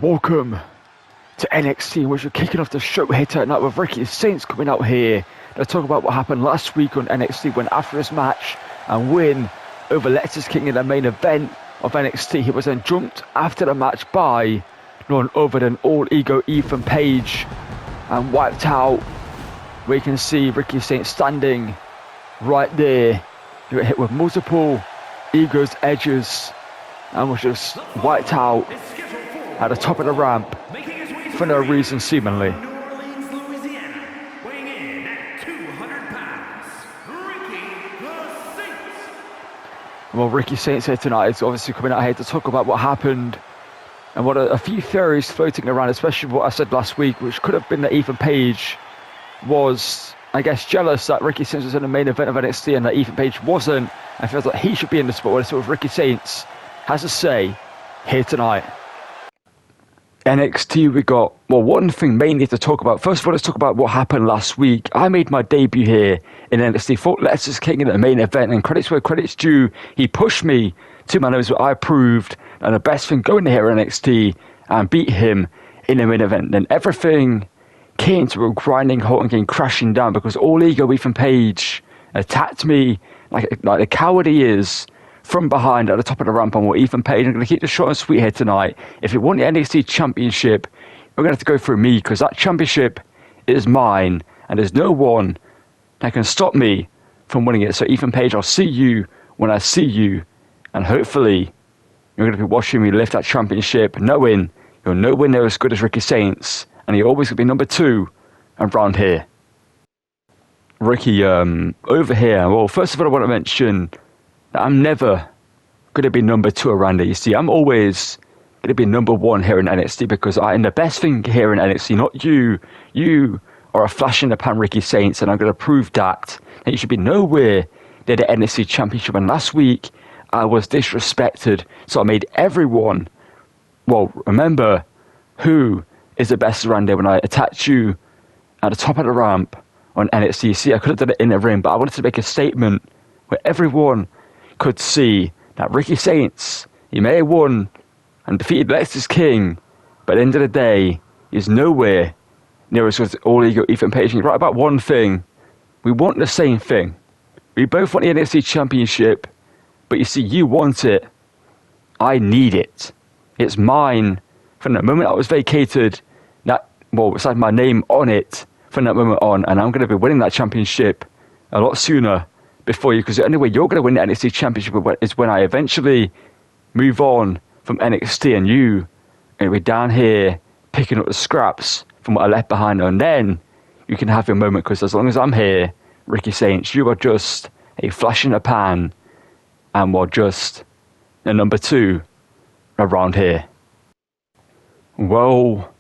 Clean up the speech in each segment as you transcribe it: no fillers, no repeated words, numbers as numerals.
Welcome to NXT, which we're kicking off the show here tonight with Ricky Saints coming out here to talk about what happened last week on NXT when after his match and win over Lexus King in the main event of NXT, he was then jumped after the match by none other than All Ego Ethan Page and wiped out. We can see Ricky Saints standing right there. He got hit with multiple Ego's edges and was just wiped out at the top of the ramp for no reason, seemingly. Well, Ricky Saints here tonight is obviously coming out here to talk about what happened and what a few theories floating around, especially what I said last week, which could have been that Ethan Page was, I guess, jealous that Ricky Saints was in the main event of NXT and that Ethan Page wasn't, and feels like he should be in the spot. Where sort of Ricky Saints has to say here tonight. NXT, we got, well, one thing mainly to talk about. First of all, let's talk about what happened last week. I made my debut here in NXT, fought Lexus King in the main event, and credits where credits due. He pushed me to my nose, what I proved, and the best thing going here at NXT, and beat him in the main event. Then everything came to a grinding halt and came crashing down because All Ego Ethan Page attacked me like the coward he is, from behind at the top of the ramp on what Ethan Page. I'm going to keep the short and sweet here tonight. If you want the NXT Championship, we're going to have to go through me because that championship is mine and there's no one that can stop me from winning it. So Ethan Page, I'll see you when I see you, and hopefully you're going to be watching me lift that championship, knowing you're nowhere near as good as Ricky Saints, and you're always going to be number 2 around here. Ricky, over here, well, first of all, I want to mention I'm never going to be number 2 around it. You see, I'm always going to be number 1 here in NXT because I am the best thing here in NXT, not you. You are a flash in the pan Ricky Saints, and I'm going to prove that you should be nowhere near the NXT Championship. And last week, I was disrespected, so I made everyone, well, remember who is the best around there when I attacked you at the top of the ramp on NXT. You see, I could have done it in the ring, but I wanted to make a statement where everyone could see that Ricky Saints, he may have won and defeated Lexus King, but at the end of the day, he's nowhere near as good as All Ego Ethan Page. And you're right about one thing, we want the same thing. We both want the NXT Championship, but you see, you want it, I need it. It's mine from the moment I was vacated, that, well, it's like my name on it from that moment on, and I'm going to be winning that championship a lot sooner before you, because the only way you're going to win the NXT Championship is when I eventually move on from NXT and you are going to be down here picking up the scraps from what I left behind, and then you can have your moment, because as long as I'm here, Ricky Saints, you are just a flash in the pan and we're just the number 2 around here. Well,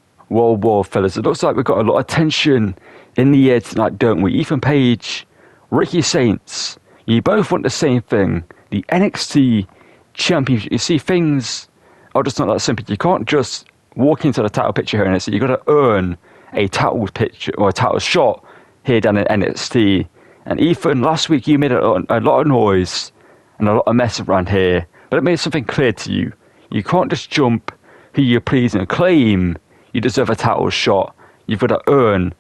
fellas, it looks like we've got a lot of tension in the air tonight, don't we? Ethan Page, Ricky Saints, you both want the same thing, the NXT Championship. You see, things are just not that simple. You can't just walk into the title picture here in NXT. You've got to earn a title picture or a title shot here down in NXT. And Ethan, last week you made a lot of noise and a lot of mess around here, but it made something clear to you. You can't just jump who you please and claim you deserve a title shot. You've got to earn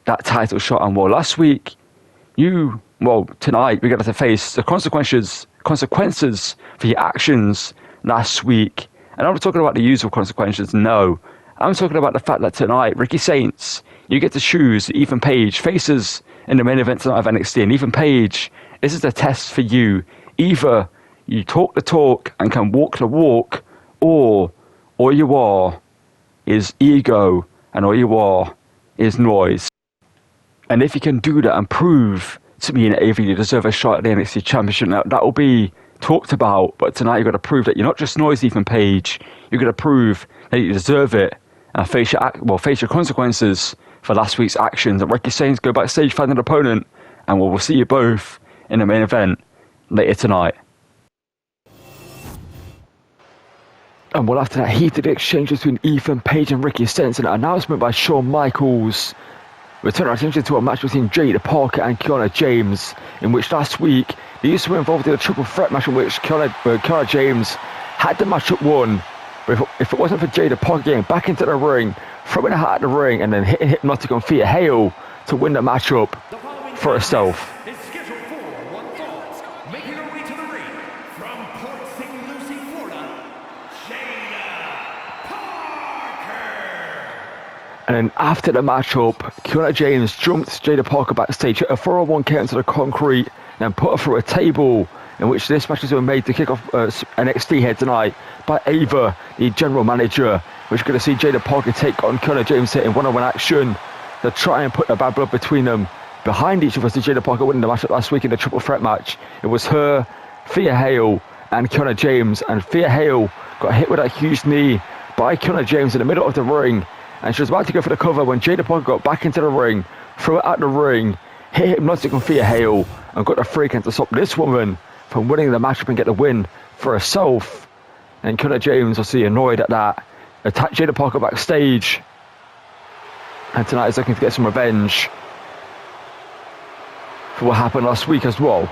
that title shot. And well, last week, tonight we're going to have to face the consequences for your actions last week. And I'm not talking about the usual consequences, no. I'm talking about the fact that tonight, Ricky Saints, you get to choose Ethan Page faces in the main event tonight of NXT. And Ethan Page, this is a test for you. Either you talk the talk and can walk the walk, or all you are is ego and all you are is noise. And if you can do that and prove to me in AV you deserve a shot at the NXT Championship, now that will be talked about, but tonight you've got to prove that you're not just noise Ethan Page, you've got to prove that you deserve it and face your consequences for last week's actions. And Ricky Saints, go backstage, find an opponent, and we'll see you both in the main event later tonight. And well, after that heated exchange between Ethan Page and Ricky Saints, and an announcement by Shawn Michaels, we turn our attention to a match between Jaida Parker and Kiana James, in which last week they used to be involved in a triple threat match in which Kiana James had the matchup won But if it wasn't for Jaida Parker getting back into the ring, throwing her hat at the ring, and then hitting Hypnotic on Thea Hale to win the matchup for herself. Is scheduled for one fall, making her way to the ring from Port St. Lucie, Florida, Jaida Parker. And then after the matchup, Kiana James jumped Jaida Parker backstage, hit a 401 count into the concrete, then put her through a table, in which this match has been made to kick off NXT here tonight by Ava, the general manager. We're going to see Jaida Parker take on Kiana James here in one-on-one action to try and put the bad blood between them. Behind each of us, Jaida Parker winning the matchup last week in the triple threat match. It was her, Thea Hale, and Kiana James. And Thea Hale got hit with that huge knee by Kiana James in the middle of the ring. And she was about to go for the cover when Jaida Parker got back into the ring, threw it out the ring, hit Hypnotic on Thea Hale, and got the free count to stop this woman from winning the matchup and get the win for herself. And Kiana James was annoyed at that, attacked Jaida Parker backstage, and tonight is looking to get some revenge for what happened last week as well.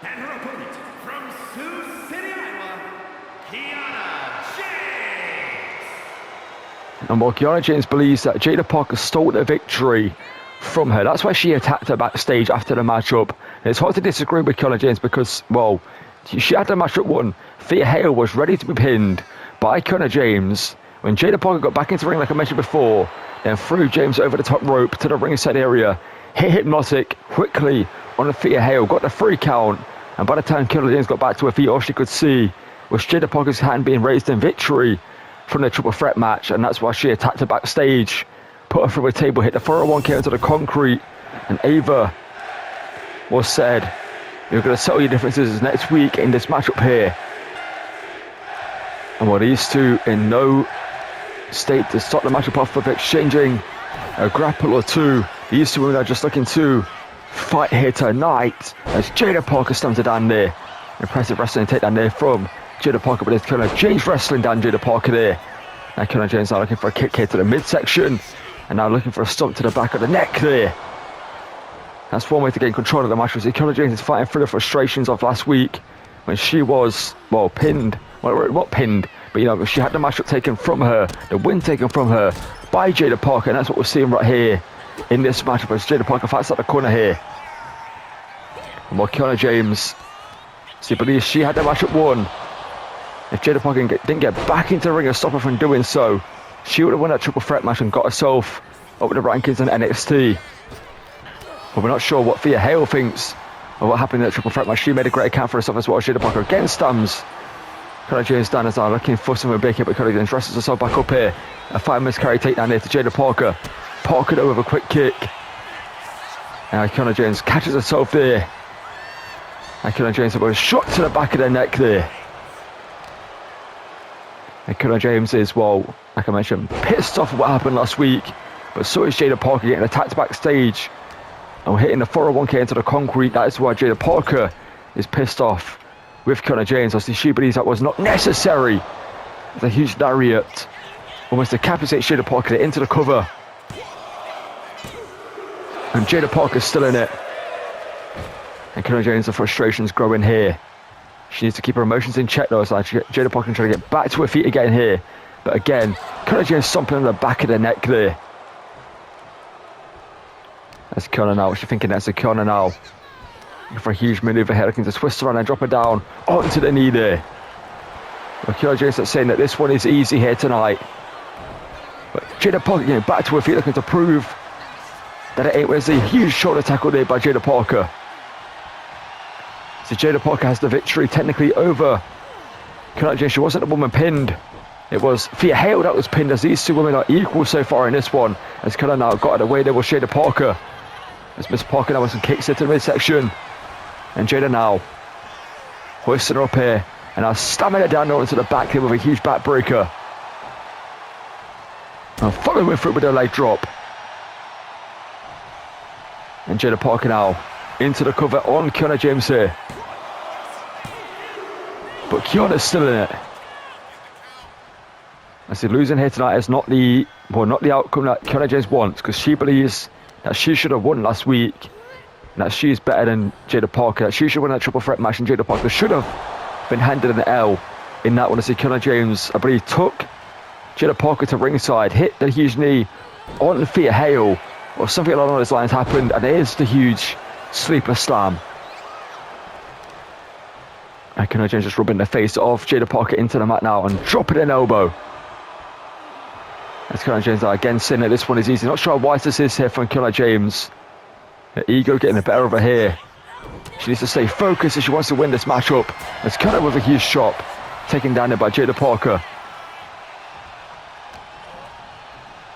And her opponent from Sioux City, Iowa, Kiana James. And while Kiana James believes that Jaida Parker stole the victory from her, that's why she attacked her backstage after the matchup. And it's hard to disagree with Kiana James because, well, she had the matchup won. Thea Hale was ready to be pinned by Kiana James when Jaida Parker got back into the ring, like I mentioned before, then threw James over the top rope to the ringside area, hit Hypnotic quickly on Thea Hale, got the free count, and by the time Kiana James got back to her feet, all she could see was Jaida Parker's hand being raised in victory from the triple threat match, and that's why she attacked her backstage, put her through a table, hit the 401 count into the concrete, and Ava was said, "You're going to settle your differences next week in this matchup here." And while these two in no state to start the matchup off with exchanging a grapple or two, these two women are just looking to fight here tonight as Jaida Parker slams it down there. Impressive wrestling takedown there from Jaida Parker, but there's Kiana James wrestling down Jaida Parker there. Now Kiana James now looking for a kick here to the midsection, and now looking for a stomp to the back of the neck there. That's one way to gain control of the match. Kiana James is fighting through the frustrations of last week when she was, well, pinned. Well, not pinned, but, you know, she had the matchup taken from her, the win taken from her by Jaida Parker, and that's what we're seeing right here in this matchup as Jaida Parker fights out the corner here. And while Kiana James, she believes she had the matchup won, if Jaida Parker didn't get back into the ring and stop her from doing so, she would have won that triple threat match and got herself up the rankings in NXT. But we're not sure what Thea Hale thinks of what happened in that triple threat match. She made a great account for herself as well. Jaida Parker again stands Kiana James down as now looking for some big hit, but Kiana James dresses herself back up here. A 5-miss carry takedown there to Jaida Parker. Parker though with a quick kick. And Kiana James catches herself there. And Kiana James with a shot to the back of the neck there. And Kiana James is, well, like I mentioned, pissed off at what happened last week. But so is Jaida Parker getting attacked backstage and hitting the 401k into the concrete. That is why Jaida Parker is pissed off with Kiana James. Obviously, she believes that was not necessary. It's a huge lariat, almost decapitates Jaida Parker into the cover. And Jaida Parker's still in it. And Kiana James, the frustration's growing here. She needs to keep her emotions in check though. It's like Jaida Parker trying to get back to her feet again here. But again, Kiana James stomping on the back of the neck there. That's Kiana now. What's she thinking? That's a Kiana now. Looking for a huge maneuver here, looking to twist around and drop her down onto the knee there. Well, Kiana James is saying that this one is easy here tonight. But Jaida Parker getting back to her feet, looking to prove that it ain't. There's a huge shoulder tackle there by Jaida Parker. So Jaida Parker has the victory technically over Kiana James. She wasn't the woman pinned. It was Thea Hale that was pinned, as these two women are equal so far in this one. As Kiana now got it away there with Jaida Parker. As Miss Parker now with some kicks into the midsection. And Jaida now hoisting her up here. And now slamming her down into the back here with a huge backbreaker. And following through with a leg drop. And Jaida Parker now into the cover on Kiana James here. But Kiana's still in it. I see losing here tonight is not the outcome that Kiana James wants, because she believes that she should have won last week, and that she's better than Jaida Parker, that she should win that triple threat match, and Jaida Parker should have been handed an L in that one. As Kiana James, I believe, took Jaida Parker to ringside, hit the huge knee on the feet of Hale, or something along those lines happened, and there's the huge sleeper slam. And Kiana James just rubbing the face of Jaida Parker into the mat now and dropping an elbow. As Kiana James again saying that this one is easy. Not sure how wise this is here from Kiana James. The ego getting the better of her here. She needs to stay focused if she wants to win this matchup. It's Kiana with a huge chop, taken down there by Jaida Parker.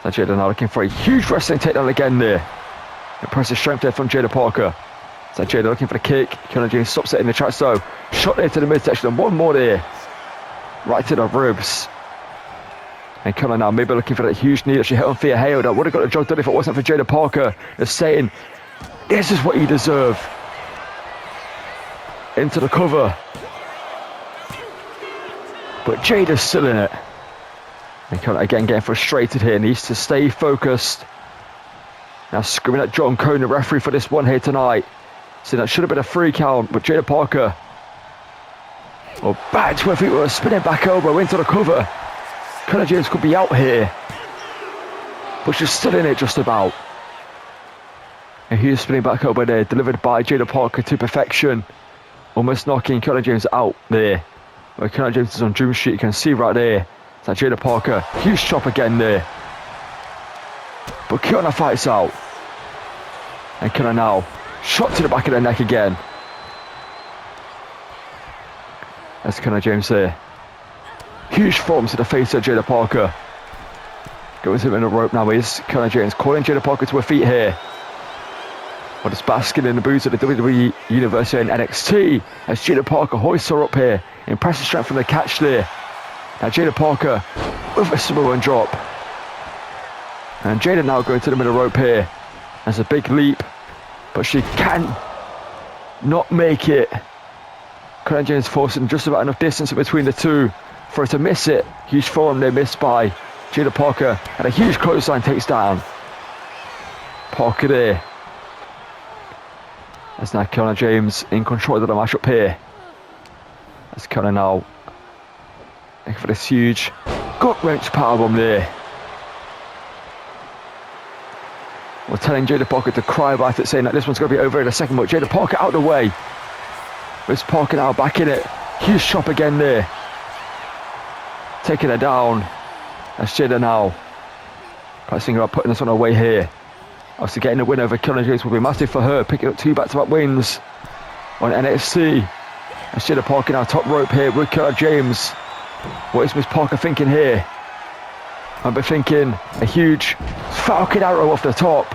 So Jaida now looking for a huge wrestling takedown again there. Impressive strength there from Jaida Parker. So Jaida looking for the kick. Kiana James stops it in the tracks though. Shot there to the midsection and one more there. Right to the ribs. And Kiana now maybe looking for that huge knee that she hit on Thea Hale. That would have got the job done if it wasn't for Jaida Parker. Just saying, this is what you deserve. Into the cover. But Jada's still in it. And Kiana again getting frustrated here. Needs to stay focused. Now screaming at John Cone, the referee, for this one here tonight. So that should have been a 3 count. But Jaida Parker, back to her feet with a spinning back elbow into the cover. Kiana James could be out here, but she's still in it just about. A huge spinning back elbow there, delivered by Jaida Parker to perfection. Almost knocking Kiana James out there. Where Kiana James is on Dream Street, you can see right there. It's like Jaida Parker, huge chop again there. But Kiana fights out. And Kiana now, shot to the back of the neck again. That's Kiana James there. Huge form to the face of Jaida Parker. Goes him in the rope now. Is Kiana James calling Jaida Parker to her feet here. But it's basking in the boots of the WWE Universe in NXT as Jaida Parker hoists her up here. Impressive strength from the catch there. Now Jaida Parker with a Samoan drop. And Jaida now going to the middle rope here. That's a big leap, but she can not make it. Kiana James forcing just about enough distance between the two for her to miss it. Huge forearm there missed by Jaida Parker, and a huge clothesline takes down Parker there. That's now Kiana James in control of the matchup here. That's Kiana now looking for this huge gut wrench powerbomb there. We're telling Jaida Parker to cry about it, saying that this one's going to be over in a second, but Jaida Parker out of the way. Miss Parker now back in it. Huge chop again there. Taking her down. That's Jaida now pressing her up, putting this one away here. Obviously getting the win over Kiana James will be massive for her, picking up 2 back-to-back wins on NXT. That's Jaida Parker now top rope here with Kiana James. What is Miss Parker thinking here? I'll be thinking a huge Falcon Arrow off the top.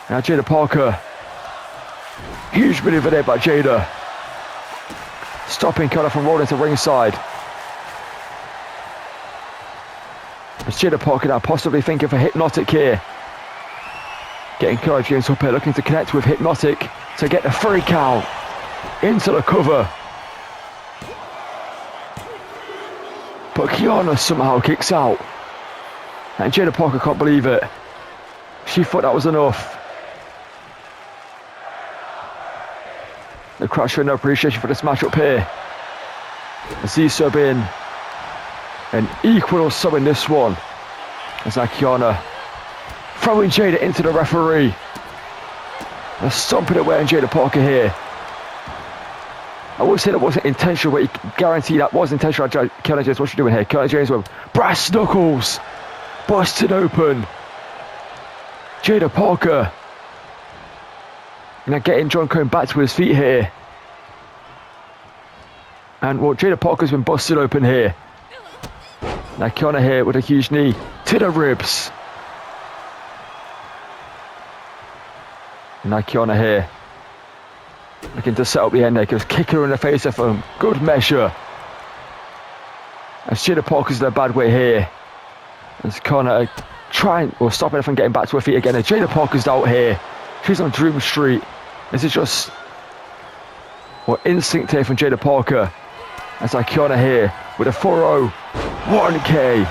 Now Jaida Parker, huge maneuver there by Jaida, stopping Kiana from rolling to ringside. It's Jaida Parker now possibly thinking for Hypnotic here. Getting Kiana James up here, looking to connect with Hypnotic to get the 3 count into the cover. But Kiana somehow kicks out. And Jaida Parker can't believe it. She thought that was enough. The crowd showing no appreciation for this matchup here. Z subbing an equal sub in this one. As now Kiana throwing Jaida into the referee. And stomping away on Jaida Parker here. I would say that wasn't intentional, but you can guarantee that was intentional. Kiana James, what's she doing here? Kiana James with brass knuckles. Busted open. Jaida Parker. Now getting John Cone back to his feet here. And well, Jaida Parker's been busted open here. Now Kiana here with a huge knee to the ribs. Now Kiana here looking to set up the end there, just kicking her in the face of him. Good measure. As Jaida Parker's in a bad way here. As Kiana trying, or stopping her from getting back to her feet again. And Jaida Parker's out here. She's on Dream Street. This is just instinct here from Jaida Parker. As like Kiana here with a 4-0 1K.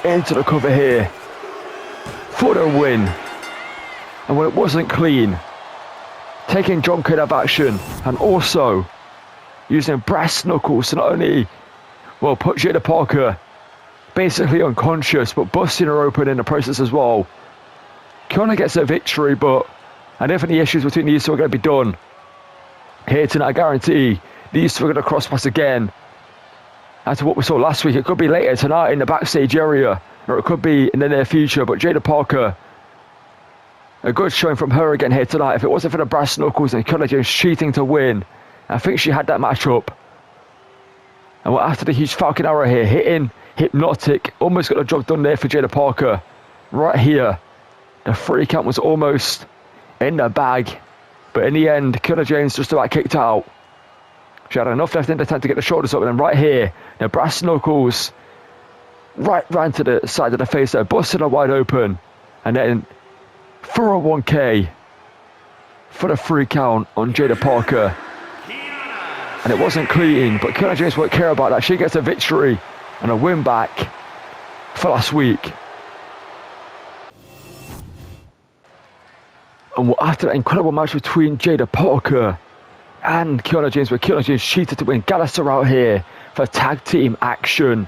Into the cover here for the win. And when it wasn't clean, taking John Cena out of action, and also using brass knuckles to not only, well, put Jaida Parker basically unconscious, but busting her open in the process as well. Kiana gets a victory, but I don't think the issues between these two are going to be done here tonight. I guarantee these two are going to cross paths again. After what we saw last week, it could be later tonight in the backstage area, or it could be in the near future. But Jaida Parker, a good showing from her again here tonight. If it wasn't for the brass knuckles and Kiana James cheating to win, I think she had that matchup. And after the huge Falcon Arrow here, hitting Hypnotic, almost got the job done there for Jaida Parker. Right here, the 3 count was almost in the bag, but in the end, Kiana James just about kicked out. She had enough left in the tank to get the shoulders up, and then right here, the brass knuckles right round to the side of the face there, busting her wide open, and then for a 1K for the 3 count on Jaida Parker. And it wasn't clean, but Kiana James won't care about that. She gets a victory and a win back for last week. And after that incredible match between Jaida Parker and Kiana James, where Kiana James cheated to win, Gallus are out here for tag team action.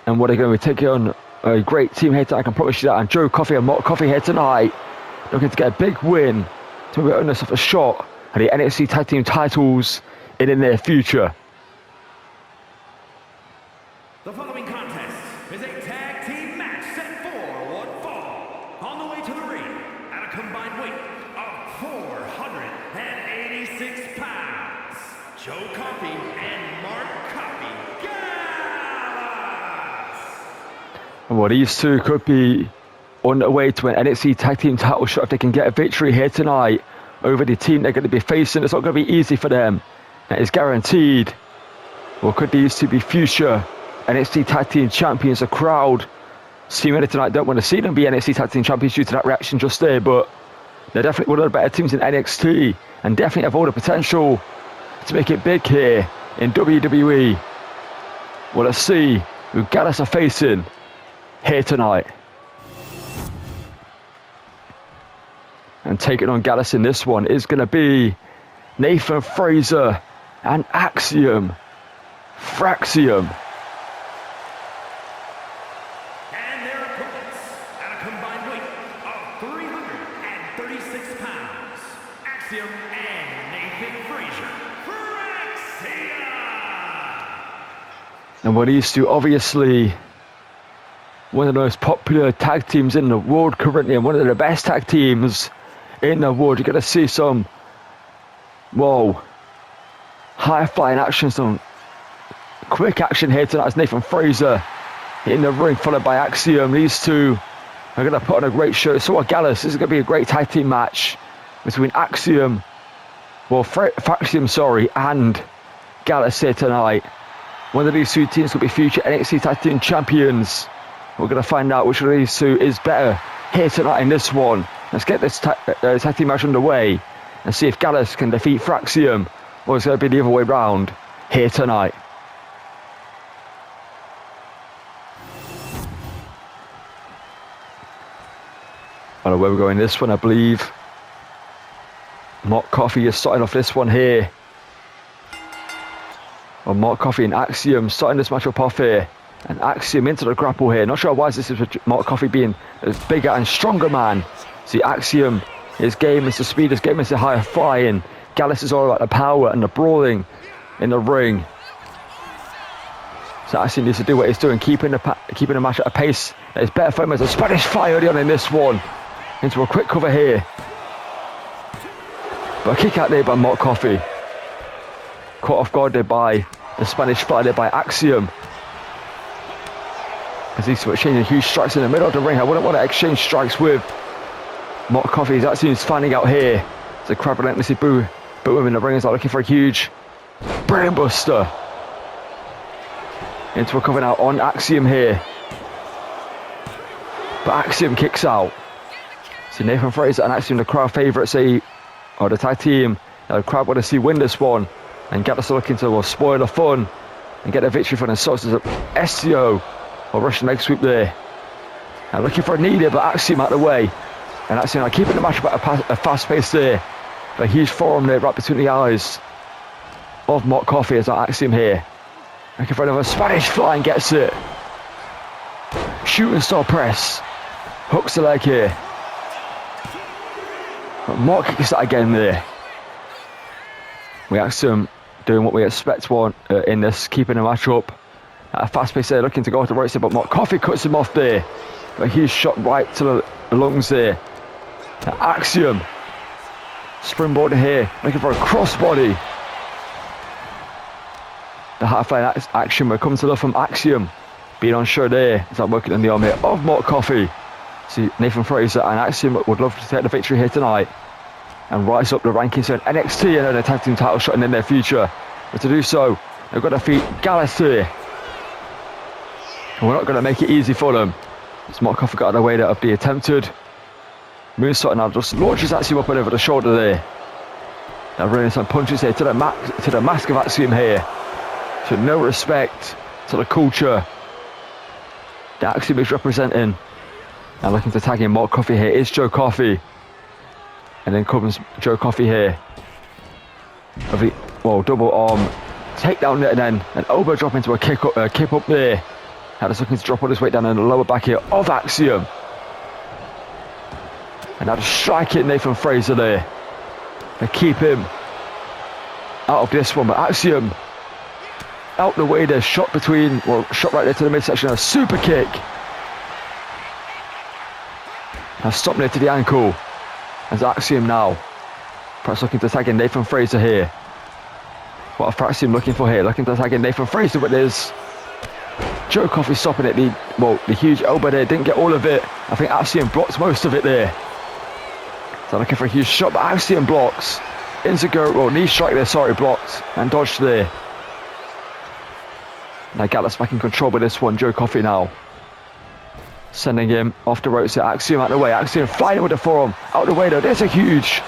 And what are going to be taking on a great team here tonight, I can promise you that. And Joe Coffey and Mark Coffey here tonight, looking to get a big win to move on themselves a shot at the NXT tag team titles in the near future. The following contest is a tag team match set for one fall. On the way to the ring at a combined weight of 486 pounds, Joe Coffey and Mark Coffey, Gallus! And well, these two could be on their way to an NXT tag team title shot if they can get a victory here tonight over the team they're going to be facing. It's not going to be easy for them. That is guaranteed. Well, could these two be future NXT Tag Team Champions? The crowd seeming tonight don't want to see them be NXT Tag Team Champions due to that reaction just there, but they're definitely one of the better teams in NXT and definitely have all the potential to make it big here in WWE. Well, let's see who Gallus are facing here tonight. And taking on Gallus in this one is going to be Nathan Fraser and Fraxiom. And their opponents at a combined weight of 336 pounds, Fraxiom and Nathan Fraser. Fraxiom! And well, these two obviously one of the most popular tag teams in the world currently, and one of the best tag teams in the world. You're going to see some, whoa, high-flying action, some quick action here tonight as Nathan Fraser in the ring, followed by Fraxiom. These two are going to put on a great show. So what, Gallus, this is going to be a great tag team match between Fraxiom, and Gallus here tonight. One of these two teams will be future NXT Tag Team Champions. We're going to find out which of these two is better here tonight in this one. Let's get this tag team match underway and see if Gallus can defeat Fraxiom, or it's going to be the other way round here tonight. I don't know where we're going this one, I believe. Mark Coffey is starting off this one here. Well, Mark Coffey and Fraxiom starting this matchup off here. And Fraxiom into the grapple here. Not sure why this is with Mark Coffey being a bigger and stronger man. See, Fraxiom, his game is the speed, his game is the higher flying. Gallus is all about the power and the brawling in the ring. So Fraxiom needs to do what he's doing, keeping the match at a pace that is better for him. As a Spanish fly early on in this one. Into a quick cover here. But a kick out there by Mark Coffey. Caught off guard there by the Spanish fly there by Fraxiom. As he's exchanging huge strikes in the middle of the ring. I wouldn't want to exchange strikes with Mark Coffey. Fraxiom's finding out here. The crowd relentlessly boo him in the ring as they're looking for a huge brain buster. Into a cover now on Fraxiom here. But Fraxiom kicks out. See, Nathan Fraser and Fraxiom, the crowd favourites, the tag team. The crowd want to see win this one. And Gallus are looking to spoil the fun and get a victory for themselves. There's a SCO or Russian leg sweep there. And looking for a knee there, but Fraxiom out of the way. And Fraxiom are keeping the match at a fast pace there. A huge forearm there right between the eyes of Mark Coffey as I Axiom here. Looking for another Spanish fly and gets it. Shooting star press. Hooks the leg here. But Mark kicks that again there. We Axiom doing what we expect in this, keeping the match up. At a fast pace there, looking to go to the right side, but Mark Coffey cuts him off there. A huge shot right to the lungs there. Axiom. Springboard here, looking for a crossbody. The half-line action will come to love from Axiom. Being unsure there, is that working on the arm here of Mark Coffey. See, Nathan Fraser and Axiom would love to take the victory here tonight and rise up the rankings in NXT and earn a tag team title shot in their future. But to do so, they've got to defeat Gallus here. And we're not going to make it easy for them. As Mark Coffey got out of the way of the attempted moonsault, now just launches Axiom up and over the shoulder there. Now running some punches here to the mask of Axiom here. So no respect to the culture that Axiom is representing. Now looking to tag in Mark Coffey here is Joe Coffey. And then comes Joe Coffey here. Double arm takedown there, and then an elbow drop into a kick up there. Now just looking to drop all his weight down in the lower back here of Axiom. And now just strike it Nathan Fraser there. To keep him out of this one, but Axiom out the way there, shot right there to the midsection, a super kick. Now stop there to the ankle. As Axiom now, perhaps looking to tag in Nathan Fraser here. What a Fraxiom looking for here, looking to tag in Nathan Fraser, but there's Joe Coffey stopping it. The huge elbow there, didn't get all of it. I think Axiom blocked most of it there. So looking for a huge shot, but Axiom blocks. Knee strike there, blocked and dodged there. Now Gallus back in control with this one, Joe Coffey now. Sending him off the ropes here, Axiom out the way, Axiom flying with the forearm, out the way though, there's a huge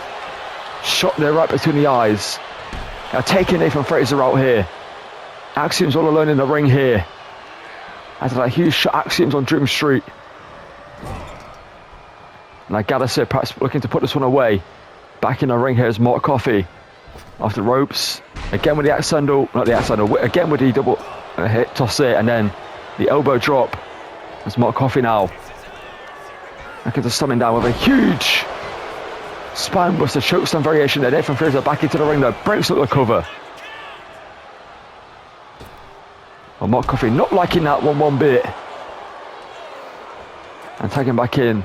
shot there right between the eyes. Now taking Nathan Fraser out here. Axiom's all alone in the ring here. After that huge shot, Axiom's on Dream Street. Now Gallus here perhaps looking to put this one away. Back in the ring here is Mark Coffey. Off the ropes, again with the axe handle, again with the double hit toss there, and then the elbow drop. There's Mark Coffey now. Looking to slam him down with a huge spine buster chokeslam variation there. Nathan Fraser back into the ring though, breaks up the cover. Well, Mark Coffey not liking that one bit. And tagging back in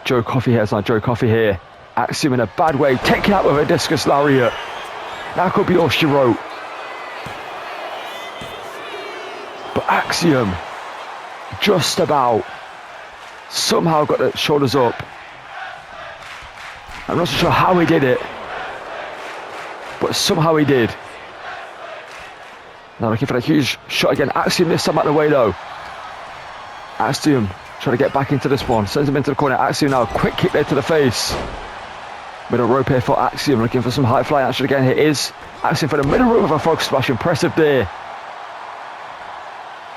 Joe Coffey here. It's not Joe Coffey here. Axiom in a bad way, taken out with a discus lariat. That could be all she wrote. But Axiom just about somehow got the shoulders up. I'm not so sure how he did it, but somehow he did. Now looking for a huge shot again. Axiom this time out of the way though. Axiom trying to get back into this one. Sends him into the corner. Axiom now, quick kick there to the face. Middle rope here for Axiom, looking for some high flying action again. Here is Axiom for the middle rope of a frog splash. Impressive there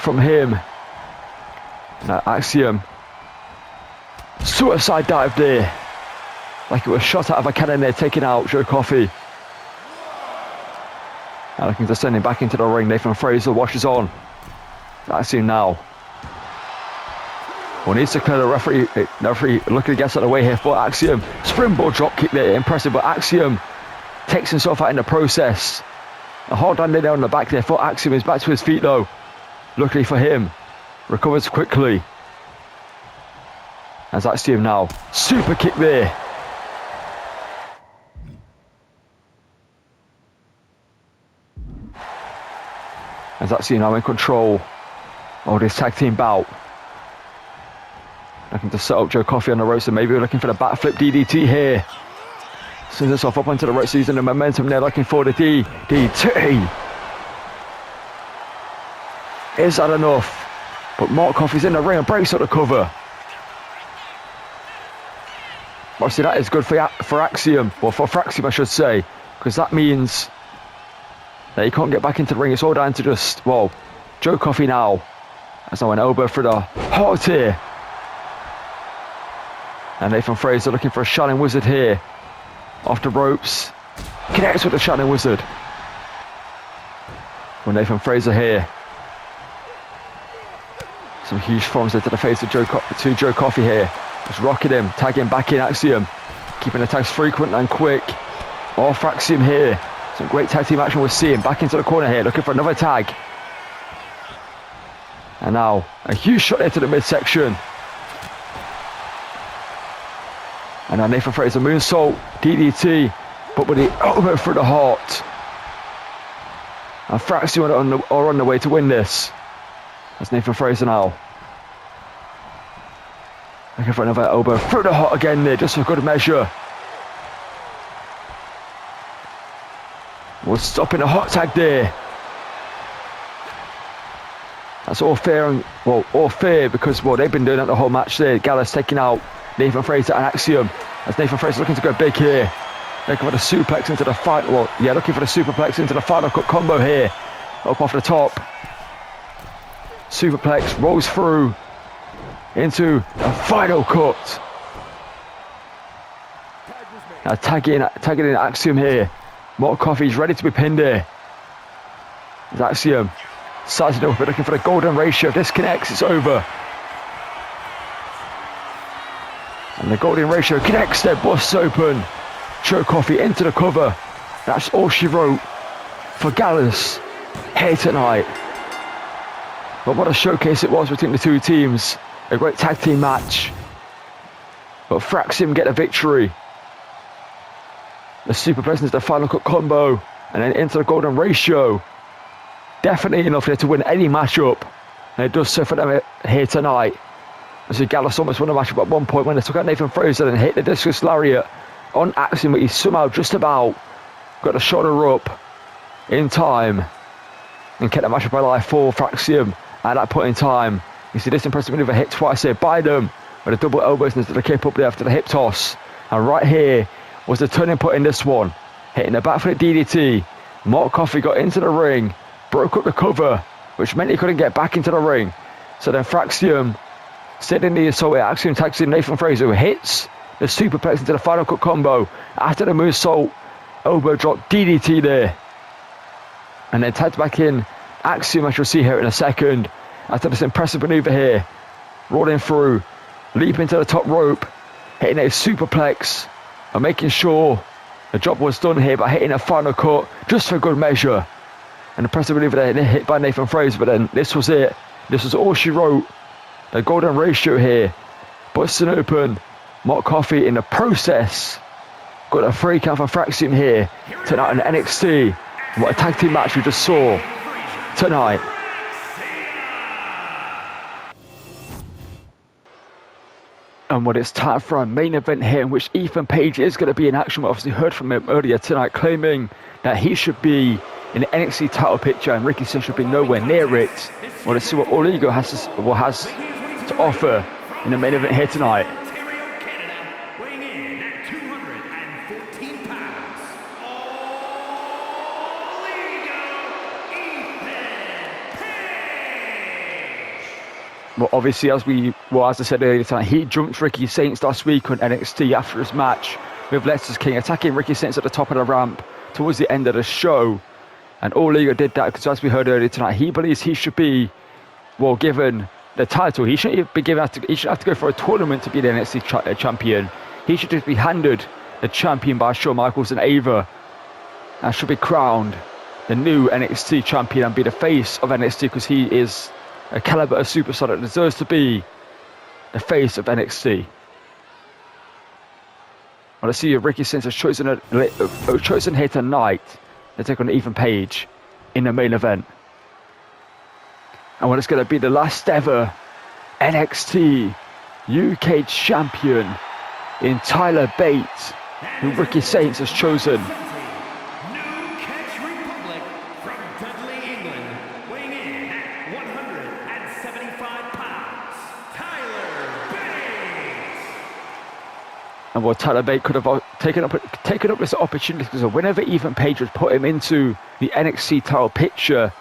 from him. Now Axiom, suicide dive there. Like it was shot out of a cannon there, taking out Joe Coffey. Now looking to send him back into the ring. Nathan Fraser watches on. Axiom now. Well, needs to clear the referee. The referee looking to get out of the way here for Axiom. Springboard drop kick there, impressive, but Axiom takes himself out in the process. A hard landing there on the back there for Axiom. He's back to his feet though. Luckily for him, recovers quickly. As Axiom now, super kick there. As Axiom now in control of this tag team bout. Looking to set up Joe Coffey on the ropes, and maybe we're looking for the backflip DDT here. Sends himself up onto the ropes, using the momentum there, looking for the DDT. Is that enough? But Mark Coffey's in the ring and breaks up the cover. Obviously that is good for Axiom, or for Fraxiom I should say, because that means that he can't get back into the ring. It's all down to just, well, Joe Coffey now. That's now an elbow for the heart here. And Nathan Fraser looking for a Shining Wizard here Off the ropes. Connects with the Shining Wizard. Well, Nathan Fraser here. Some huge forms into the face of Joe Coffey here. Just rocking him, tagging back in Axiom. Keeping the tags frequent and quick. Oh, Fraxiom here. Some great tag team action we're seeing. Back into the corner here, looking for another tag. And now, a huge shot into the midsection. And now Nathan Fraser, moonsault, DDT, but with the elbow through the heart. And Fraxiom are on the way to win this. That's Nathan Fraser now. Looking for another elbow through the heart again there, just for good measure. We're stopping the hot tag there. That's all fair, and well, all fair because they've been doing that the whole match there. Gallus taking out Nathan Fraser and Axiom. As Nathan Fraser looking to go big here. Looking for the suplex into the final. Well, yeah, looking for the superplex into the final cut combo here. Up off the top. Superplex rolls through into a final cut. Now tagging in Axiom here. Mark Coffey's ready to be pinned here. As Axiom sizing up, looking for the golden ratio. Disconnects, it's over. And the golden ratio connects there, busts open. Joe Coffey into the cover. That's all she wrote for Gallus here tonight. But what a showcase it was between the two teams. A great tag team match. But Fraxiom get a victory. The superplex into the final cut combo. And then into the golden ratio. Definitely enough here to win any matchup. And it does so for them here tonight. As Gallus almost won the matchup at one point when they took out Nathan Fraser and hit the discus lariat on Axiom, but he somehow just about got the shoulder up in time and kept the matchup alive for Fraxiom at that point in time. You see this impressive maneuver hit twice here by them with a double elbows into the kick up there after the hip toss. And right here was the turning point in this one. Hitting the back foot DDT. Mark Coffey got into the ring, broke up the cover, which meant he couldn't get back into the ring. So then Fraxiom stayed in the assault. Axiom tags in Nathan Fraser, who hits the superplex into the final cut combo after the moonsault elbow drop DDT there. And then tagged back in Axiom, as you'll see here in a second, after this impressive maneuver here. Rolling through, leaping to the top rope, hitting a superplex and making sure the job was done here by hitting a final cut just for good measure. An impressive maneuver there, hit by Nathan Fraser, but then this was it. This was all she wrote. The golden ratio here, busting open Mark Coffey in the process. Got a free count for Fraxiom here tonight on NXT. What a tag team match we just saw tonight. And what it's time for our main event here, in which Ethan Page is going to be in action. We obviously heard from him earlier tonight, claiming that he should be in the NXT title picture and Ricky Singh should be nowhere near it. Well, let's see what All Ego has to offer in the main event here tonight. Weighing in at 214 pounds, All Ego, Ethan Page. Well, obviously, as I said earlier tonight, he jumped Ricky Saints last week on NXT after his match with Lexus King, attacking Ricky Saints at the top of the ramp towards the end of the show. And All Ego did that because, as we heard earlier tonight, he believes he should be, given the title. He shouldn't be given. He should have to go for a tournament to be the NXT champion. He should just be handed the champion by Shawn Michaels and Ava, and should be crowned the new NXT champion and be the face of NXT, because he is a caliber of superstar that deserves to be the face of NXT. Well, I see Ricky Saints has chosen here tonight to take on Ethan Page in the main event. And when it's going to be the last ever NXT UK champion in Tyler Bates, who Ricky Saints has chosen. New Catch Republic from Dudley, England, weighing in at 175 pounds, Tyler Bates. And what Tyler Bates could have taken up this opportunity, because a win over Ethan Page would put him into the NXT title picture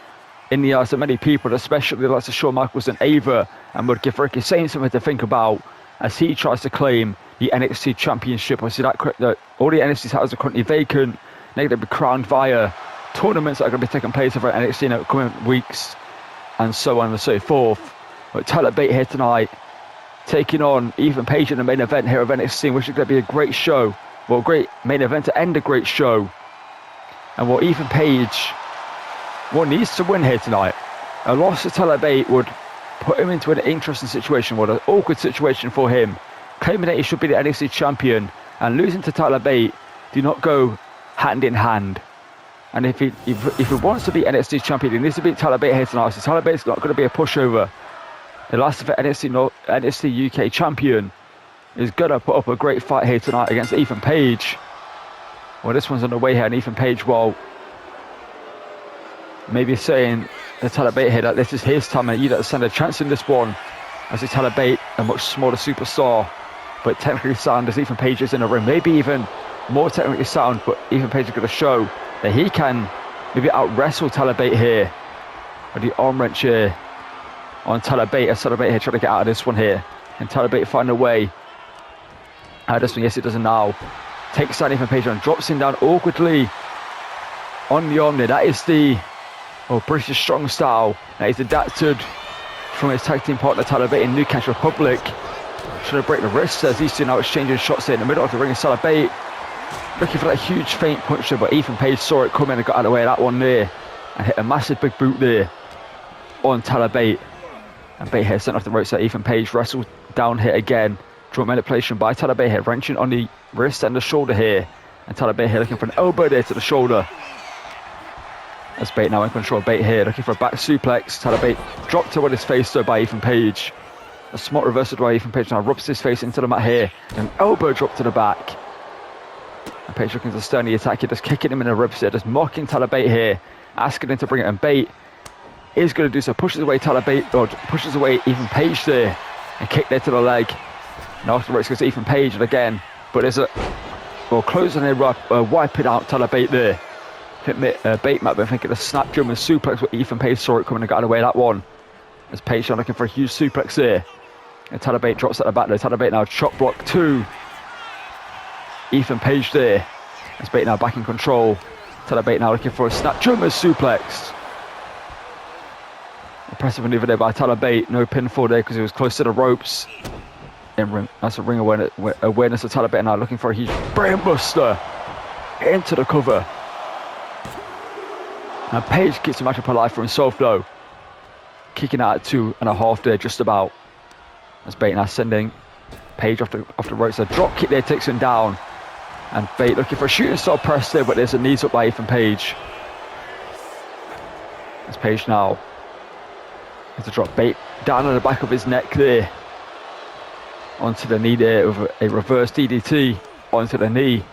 in the eyes of many people, especially the likes of Shawn Michaels and Ava, and would give Ricky Saints something to think about as he tries to claim the NXT Championship. Obviously, that all the NXT titles are currently vacant. They're going to be crowned via tournaments that are going to be taking place over NXT in the coming weeks, and so on and so forth. But Tyler Bate here tonight, taking on Ethan Page in the main event here of NXT, which is going to be a great show. Well, a great main event to end a great show. And what Ethan Page needs to win here tonight. A loss to Tyler Bate would put him into an interesting situation, an awkward situation for him. Claiming that he should be the NXT champion and losing to Tyler Bate do not go hand in hand. And if he wants to be NXT champion, he needs to beat Tyler Bate here tonight. So Tyler Bate's not going to be a pushover. The last of the NXT UK champion is going to put up a great fight here tonight against Ethan Page. Well, this one's on the way here, and Ethan Page, well, maybe saying to Tyler Bate here that this is his time and you don't stand a chance in this one. As it's Tyler Bate, a much smaller superstar, but technically sound as Ethan Page is in the ring. Maybe even more technically sound, but Ethan Page is going to show that he can maybe out-wrestle Tyler Bate here. With the arm wrench here on Tyler Bate, as Tyler Bate here trying to get out of this one here. And Tyler Bate find a way out of this one. Yes, it doesn't now. Takes down Ethan Page and drops him down awkwardly on the arm there. That is the British strong style that is adapted from his tag team partner Tyler Bate in Newcastle Republic. Trying to break the wrist as these two now exchanging shots there in the middle of the ring. Tyler Bate looking for that huge feint punch there, but Ethan Page saw it coming and got out of the way of that one there and hit a massive big boot there on Tyler Bate. And Bate here sent off the ropes there. Ethan Page wrestled down here again. Draw manipulation by Tyler Bate here, wrenching on the wrist and the shoulder here. And Tyler Bate here looking for an elbow there to the shoulder. As Bate now in control. Bate here looking for a back suplex. Tyler Bate dropped to his face though by Ethan Page. A smart reversal by Ethan Page now rubs his face into the mat here. An elbow drop to the back. And Page looking to stern the attack here, just kicking him in the ribs here, just mocking Tyler Bate here, asking him to bring it. And Bate is going to do so. Pushes away Tyler Bate, or pushes away Ethan Page there, and kick there to the leg. Now afterwards goes to Ethan Page and again, but there's a closing there, wiping out Tyler Bate there. Bate might be thinking a snap German suplex, but Ethan Page saw it coming and got out of the way of that one. As Page now looking for a huge suplex there. And Tyler Bate drops at the back there. Tyler Bate now chop block 2. Ethan Page there. As Bate now back in control. Tyler Bate now looking for a snap German suplex. Impressive maneuver there by Tyler Bate. No pinfall there because he was close to the ropes. That's a ring awareness of Tyler Bate now looking for a huge brainbuster into the cover. And Page keeps the match up alive for himself though. Kicking out at 2.5 there just about. As Bate now sending Page off the ropes. A drop kick there takes him down. And Bate looking for a shooting star press there, but there's a knees up by Ethan Page. As Page now has a drop Bate down on the back of his neck there. Onto the knee there with a reverse DDT onto the knee.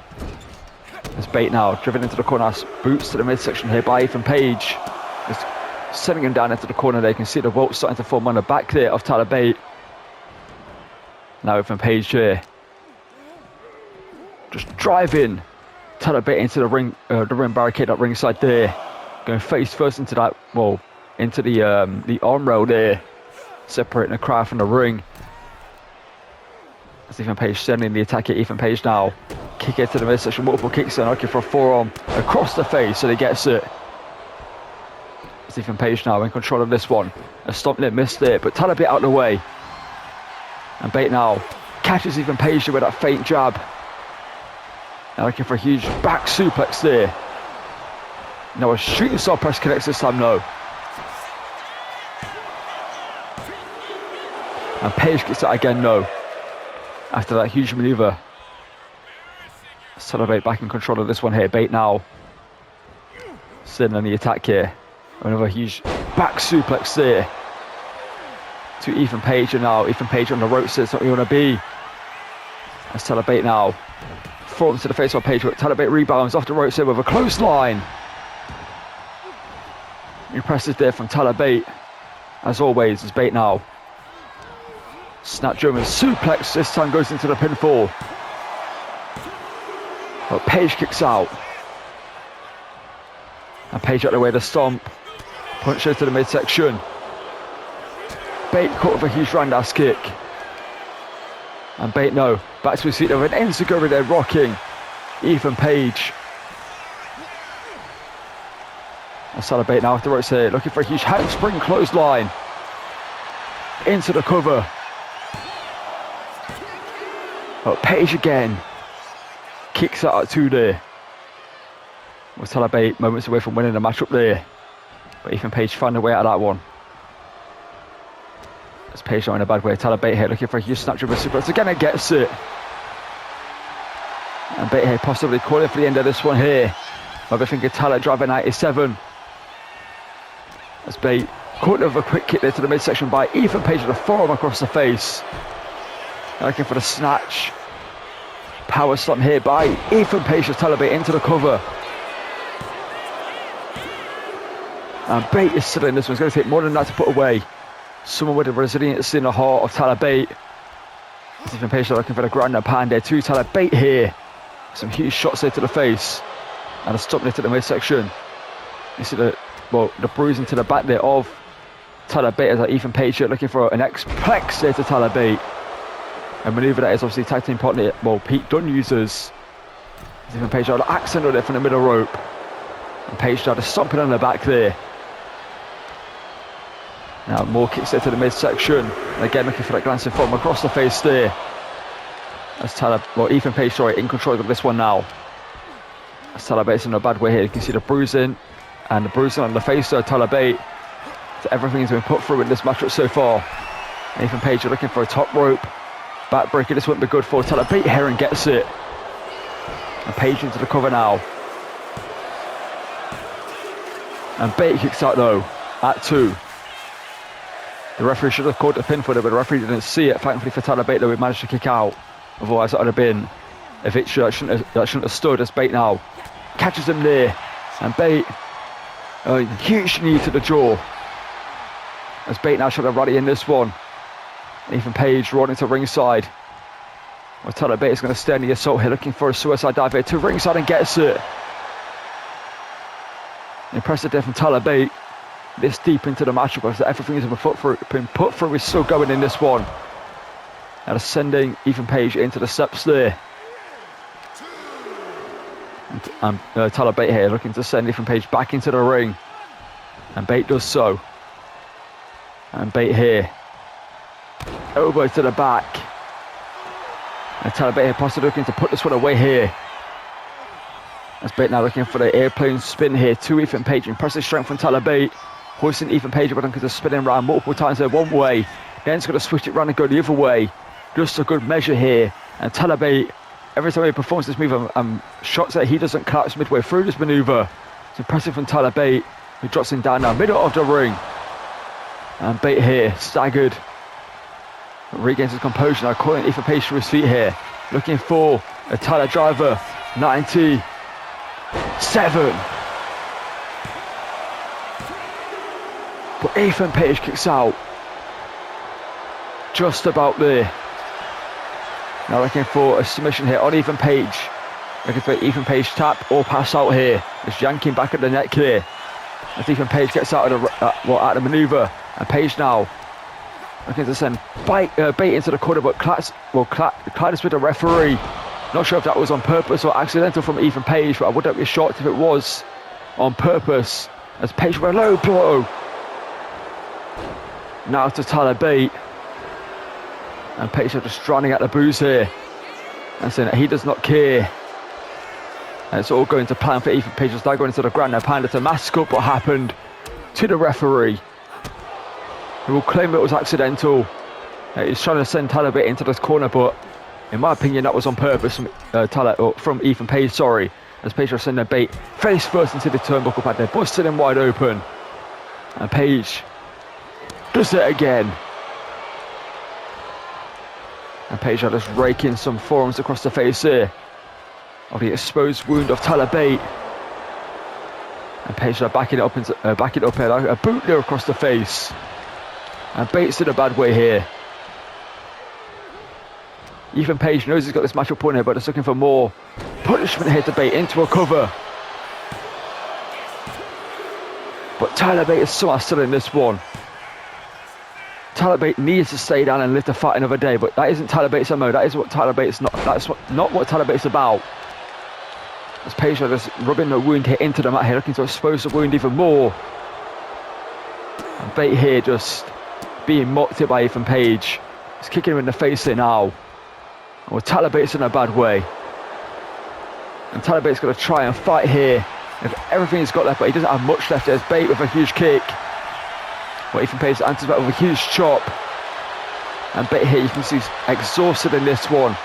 As Bate now driven into the corner, boots to the midsection here by Ethan Page. Just sending him down into the corner there. You can see the vault starting to form on the back there of Tyler Bate. Now Ethan Page here. Just driving Tyler Bate into the ring barricade at ringside there. Going face first into that, into the arm rail there. Separating the crowd from the ring. As Ethan Page sending the attack at Ethan Page now. Kick it to the midsection, multiple kicks and looking for a forearm across the face, so he gets it. As Ethan Page now in control of this one. A stomp there, missed there, but Tyler Bate out of the way. And Bate now catches Ethan Page with that feint jab. Now looking for a huge back suplex there. Now a shooting star press connects this time though. And Page gets it again though. After that huge maneuver. Tyler Bate back in control of this one here. Bate now sitting on the attack here. Another huge back suplex there to Ethan Page, and now Ethan Page on the ropes says what you want to be. As Tyler Bate now falls to the face of Page, but Tyler Bate rebounds off the ropes here with a clothesline. Impressive there from Tyler Bate, as always. As Bate now snap German suplex, this time goes into the pinfall. But Page kicks out. And Page out the way to stomp. Punch into the midsection. Bate caught with a huge roundhouse kick. And Bate, no. Back to his feet, and Enziguri there rocking Ethan Page. And Tyler Bate now off the ropes here, looking for a huge handspring clothesline. Into the cover. But Page again. Kicks out at 2 there. With Tyler Bate moments away from winning the match up there. But Ethan Page found a way out of that one. As Page not in a bad way. Tyler Bate here looking for a huge snapshot of a suplex. Again, it gets it. And Bate here possibly calling for the end of this one here. Overthinking Tyler driver 97. As Bate caught over a quick kick there to the midsection by Ethan Page with a forearm across the face. Looking for the snatch. Power slam here by Ethan Page as Tyler Bate into the cover. And Bate is still in this one. It's going to take more than that to put away. Someone with the resilience in the heart of Tyler Bate. Ethan Page looking for the ground and pound there to Tyler Bate here. Some huge shots there to the face. And a stop there to the midsection. You see the bruising to the back there of Tyler Bate as Ethan Page here looking for an X-Plex there to Tyler Bate. A manoeuvre that is obviously tag team partner, Pete Dunne uses. Ethan Page had an accent there from the middle rope. And Page started stomping on the back there. Now more kicks there to the midsection. And again looking for that glancing form across the face there. As Ethan Page, in control of this one now. As Tyler Bate's in a bad way here. You can see the bruising. And the bruising on the face there, Tyler Bate. So everything's been put through in this matchup so far. And Ethan Page looking for a top rope. Backbreaker, this wouldn't be good for Tyler Bate here and gets it. And Page into the cover now. And Bate kicks out though, at 2. The referee should have called the pin for it, but the referee didn't see it. Thankfully for Tyler Bate though, he managed to kick out. Otherwise that would have been a victory that shouldn't have stood. As Bate now catches him there. And Bate, huge knee to the jaw. As Bate now trying to rally in this one. Ethan Page running to ringside. Well, Tyler Bate is going to stand the assault here, looking for a suicide dive here to ringside and gets it. Impressive there from Tyler Bate. This deep into the matchup, as everything has been put through is still going in this one. And sending Ethan Page into the steps there. And Tyler Bate here looking to send Ethan Page back into the ring. And Bate does so. And Bate here. Elbow to the back. And Tyler Bate here possibly looking to put this one away here. As Bate now looking for the airplane spin here to Ethan Page. Impressive strength from Tyler Bate. Hoisting Ethan Page, but looking to spin him around multiple times there one way. Then he's going to switch it around and go the other way. Just a good measure here. And Tyler Bate, every time he performs this move, shots that he doesn't collapse midway through this maneuver. It's impressive from Tyler Bate, who drops him down now, middle of the ring. And Bate here, staggered. Regains his composure now, calling Ethan Page to his feet here. Looking for a Tyler driver, 97. But Ethan Page kicks out. Just about there. Now looking for a submission here on Ethan Page. Looking for Ethan Page tap or pass out here. Just yanking back at the neck here. As Ethan Page gets out of the manoeuvre. And Page now looking to send Bate into the corner, but Clyde with the referee. Not sure if that was on purpose or accidental from Ethan Page, but I wouldn't be shocked if it was on purpose. As Page with a low blow. Now to Tyler Bate. And Page are just drowning out the booze here. And saying that he does not care. And it's all going to plan for Ethan Page. As now going into the ground now, Panda to mask up what happened to the referee, who will claim it was accidental. He's trying to send Tyler Bate into this corner, but in my opinion that was on purpose from Ethan Page, sorry. As Page will send their Bate face first into the turnbuckle pad there, busted him wide open. And Page does it again. And Page are just raking some forearms across the face here of the exposed wound of Tyler Bate. And Page are backing it up here, like a boot there across the face. And Bate's in a bad way here. Ethan Page knows he's got this matchup point here, but it's looking for more punishment here to Bate into a cover. But Tyler Bate is somehow still in this one. Tyler Bate needs to stay down and live to fight another day, but that isn't Tyler Bates' MO. That is what Tyler Bates not. That's not what Tyler Bates is about. As Page just rubbing the wound here into the mat here, looking to expose the wound even more. And Bate here just being mocked here by Ethan Page. He's kicking him in the face here now. Well, Tyler Bates in a bad way. And Tyler Bates going to try and fight here with everything he's got left, but he doesn't have much left. There's Bate with a huge kick. Well, Ethan Page answers back with a huge chop. And Bate here, you can see he's exhausted in this one.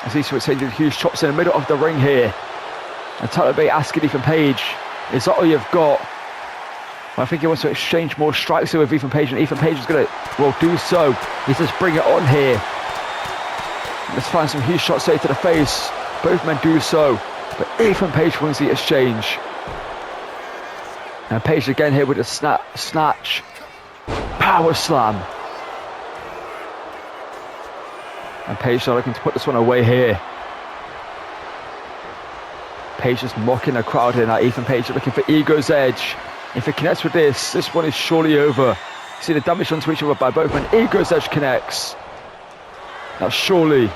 As he's taking huge chops in the middle of the ring here. And Tyler Bate asking Ethan Page, is that all you've got? Well, I think he wants to exchange more strikes here with Ethan Page, and Ethan Page is going to, well, do so. He says, bring it on here. Let's find some huge shots there to the face. Both men do so, but Ethan Page wins the exchange. And Page again here with a snatch. Power slam. And Page are looking to put this one away here. Page just mocking the crowd here now. Ethan Page looking for Ego's edge. If it connects with this one is surely over. See the damage done to each other by both men. Ego's edge connects. That's surely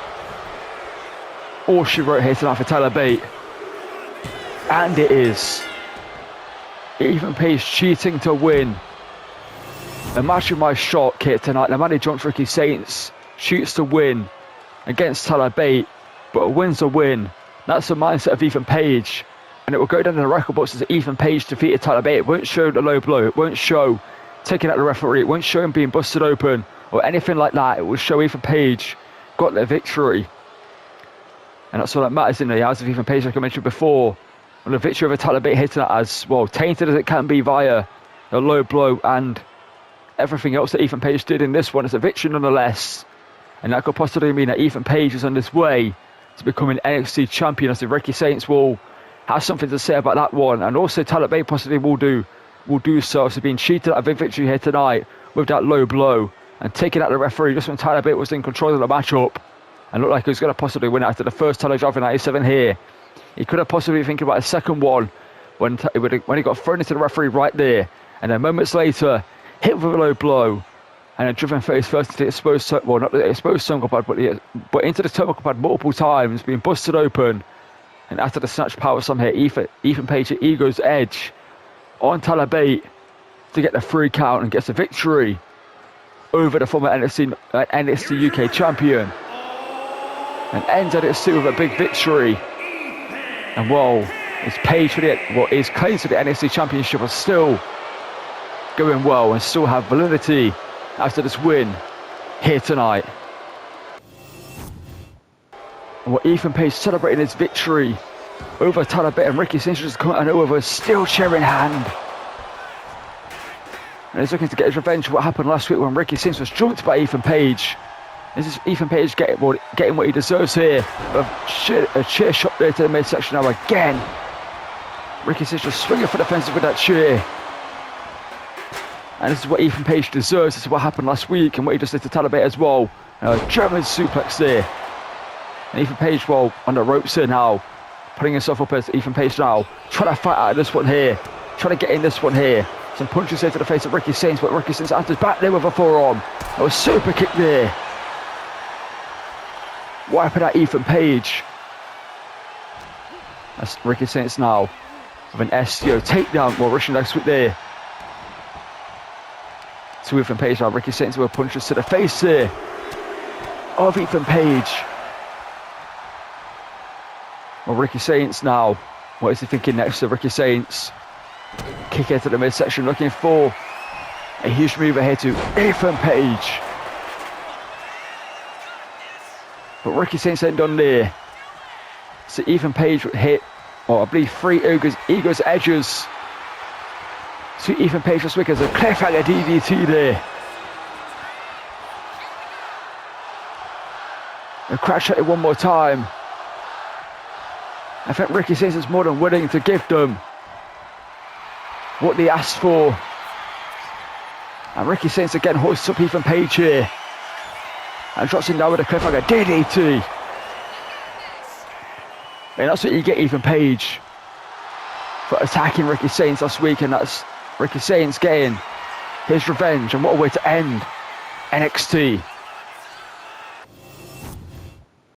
all she wrote here tonight for Tyler Bate. And it is. Ethan Page cheating to win. Imagine my shock here tonight. The man who jumped Ricky Saints shoots to win against Tyler Bate, but a win's a win. That's the mindset of Ethan Page. And it will go down in the record books as Ethan Page defeated Tyler Bate. It won't show the low blow. It won't show taking out the referee. It won't show him being busted open or anything like that. It will show Ethan Page got the victory. And that's all that matters in the eyes of Ethan Page, like I mentioned before. And the victory over Tyler Bate hitting that as, well, tainted as it can be via the low blow and everything else that Ethan Page did in this one. It's a victory nonetheless. And that could possibly mean that Ethan Page is on his way to becoming NXT champion, as the Ricky Saints will have something to say about that one. And also Tyler Bate possibly will do so. So being cheated out of a victory here tonight with that low blow and taking out the referee just when Tyler Bate was in control of the matchup and looked like he was going to possibly win after the first title drive in 97 here. He could have possibly been thinking about a second one when he got thrown into the referee right there, and then moments later hit with a low blow and then driven face first into the exposed, well, not the exposed turnbuckle pad, but into the turnbuckle pad multiple times, being busted open. And after the snatch power slam here, Ethan Page at Ego's edge on Tyler Bate to get the 3 count and gets a victory over the former NXT UK champion. And ends NXT with a big victory. And well, his Page for his claims for the NXT championship are still going well and still have validity after this win here tonight. And what Ethan Page celebrating his victory over Tyler Bate, and Ricky Saints just coming over with a steel chair in hand. And he's looking to get his revenge for what happened last week when Ricky Saints was jumped by Ethan Page. This is Ethan Page getting what he deserves here. A chair shot there to the midsection now again. Ricky Saints just swinging for the fences with that chair. And this is what Ethan Page deserves. This is what happened last week and what he just did to Tyler Bate as well. A German suplex there. And Ethan Page, well, on the ropes here now. Putting himself up as Ethan Page now. Trying to fight out of this one here. Trying to get in this one here. Some punches here to the face of Ricky Saints, but Ricky Saints answers back there with a forearm. A super kick there. Wiping out Ethan Page. That's Ricky Saints now with an STO takedown. Well, Russian leg sweep there to Ethan Page now. Ricky Saints with punches to the face there of Ethan Page. Well, Ricky Saints now. What is he thinking next to Ricky Saints? Kick into the midsection, looking for a huge move ahead to Ethan Page. But Ricky Saints ain't done there. So Ethan Page hit, I believe 3 Ego's edges. So Ethan Page this week as a cliffhanger DDT there. And crash at it one more time. I think Ricky Saints is more than willing to give them what they asked for. And Ricky Saints again hoists up Ethan Page here. And drops him down with a cliffhanger DDT. And that's what you get Ethan Page for attacking Ricky Saints last week. And that's Ricky Saints getting his revenge. And what a way to end NXT